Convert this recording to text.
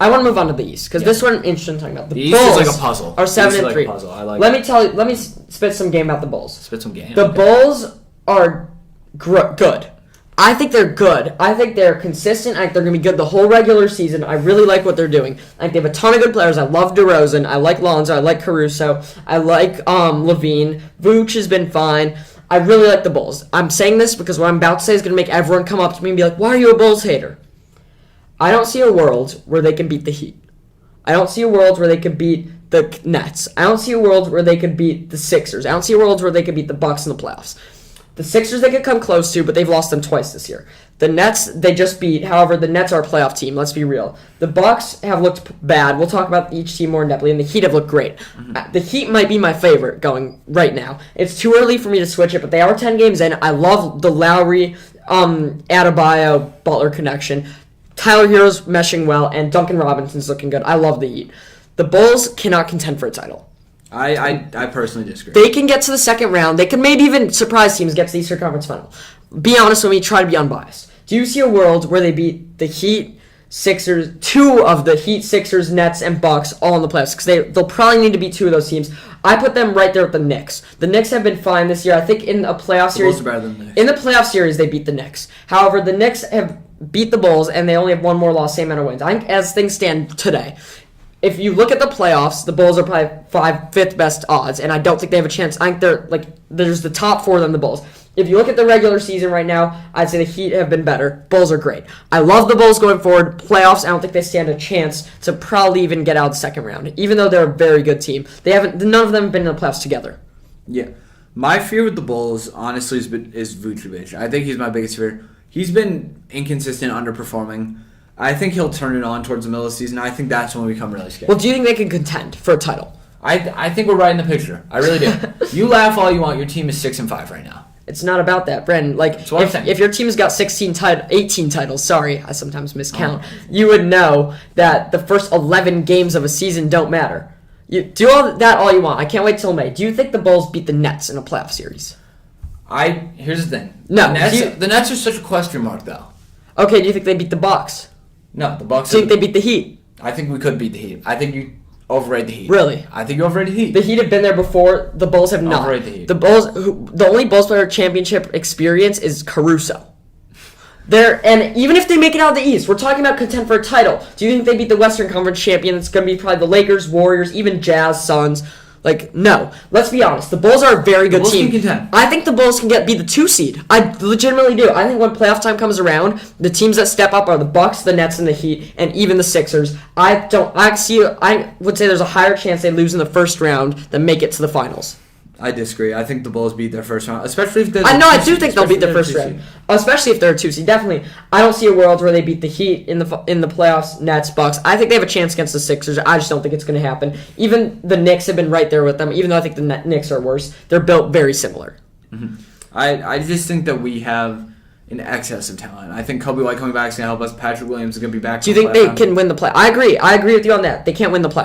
I want to move on to the East because this one I'm interested in talking about. The East is like a puzzle. Are 7-3. Let me spit some game about the Bulls. Spit some game. The Bulls are good. I think they're good. I think they're consistent. I think they're going to be good the whole regular season. I really like what they're doing. I think they have a ton of good players. I love DeRozan. I like Lonzo. I like Caruso. I like Levine. Vooch has been fine. I really like the Bulls. I'm saying this because what I'm about to say is going to make everyone come up to me and be like, why are you a Bulls hater? I don't see a world where they can beat the Heat. I don't see a world where they could beat the Nets. I don't see a world where they could beat the Sixers. I don't see a world where they could beat the Bucks in the playoffs. The Sixers they could come close to, but they've lost them twice this year. The Nets they just beat. However, the Nets are a playoff team. Let's be real. The Bucks have looked bad. We'll talk about each team more in depthly, and the Heat have looked great. Mm-hmm. The Heat might be my favorite going right now. It's too early for me to switch it, but they are 10 games in. I love the Lowry, Adebayo, Butler connection. Tyler Hero's meshing well, and Duncan Robinson's looking good. I love the Heat. The Bulls cannot contend for a title. I personally disagree. They can get to the second round. They can maybe even surprise teams, get to the Eastern Conference Final. Be honest with me. Try to be unbiased. Do you see a world where they beat the Heat, Sixers, two of the Heat, Sixers, Nets, and Bucks all in the playoffs? Because they'll probably need to beat two of those teams. I put them right there with the Knicks. The Knicks have been fine this year. I think in a playoff series, the Bulls are better than the Knicks. In the playoff series, they beat the Knicks. However, the Knicks have beat the Bulls, and they only have one more loss, same amount of wins. I think as things stand today, if you look at the playoffs, the Bulls are probably fifth best odds, and I don't think they have a chance. I think there's the top four than the Bulls. If you look at the regular season right now, I'd say the Heat have been better. Bulls are great. I love the Bulls going forward. Playoffs, I don't think they stand a chance to probably even get out of the second round, even though they're a very good team. None of them have been in the playoffs together. Yeah. My fear with the Bulls, honestly, is Vucevic. I think he's my biggest fear. He's been inconsistent, underperforming. I think he'll turn it on towards the middle of the season. I think that's when we become really scared. Well, do you think they can contend for a title? I think we're right in the picture. I really do. You laugh all you want. Your team is 6-5 right now. It's not about that, Brendan. If your team's got 18 titles, sorry, I sometimes miscount, you would know that the first 11 games of a season don't matter. You do all you want. I can't wait till May. Do you think the Bulls beat the Nets in a playoff series? Here's the thing. No. The Nets are such a question mark, though. Okay, do you think they beat the Bucks? No, the Bucks. Do you think they beat the Heat? I think we could beat the Heat. I think you overrate the Heat. Really? I think you overrate the Heat. The Heat have been there before. The Bulls have not. Overrate the Heat. The only Bulls player championship experience is Caruso. And even if they make it out of the East, we're talking about contend for a title. Do you think they beat the Western Conference champion? It's going to be probably the Lakers, Warriors, even Jazz, Suns. No. Let's be honest. The Bulls are a very good team. Can contend. I think the Bulls can be the 2 seed. I legitimately do. I think when playoff time comes around, the teams that step up are the Bucks, the Nets, and the Heat, and even the Sixers. I would say there's a higher chance they lose in the first round than make it to the finals. I disagree. I think the Bulls beat their first round, especially if they're. I do think they'll beat their first round, especially if they're a 2 seed. Definitely, I don't see a world where they beat the Heat in the playoffs. Nets, Bucks. I think they have a chance against the Sixers. I just don't think it's going to happen. Even the Knicks have been right there with them. Even though I think the Knicks are worse, they're built very similar. Mm-hmm. I just think that we have an excess of talent. I think Kobe White coming back is going to help us. Patrick Williams is going to be back. Do you think they can win the play? I agree with you on that. They can't win the playoffs.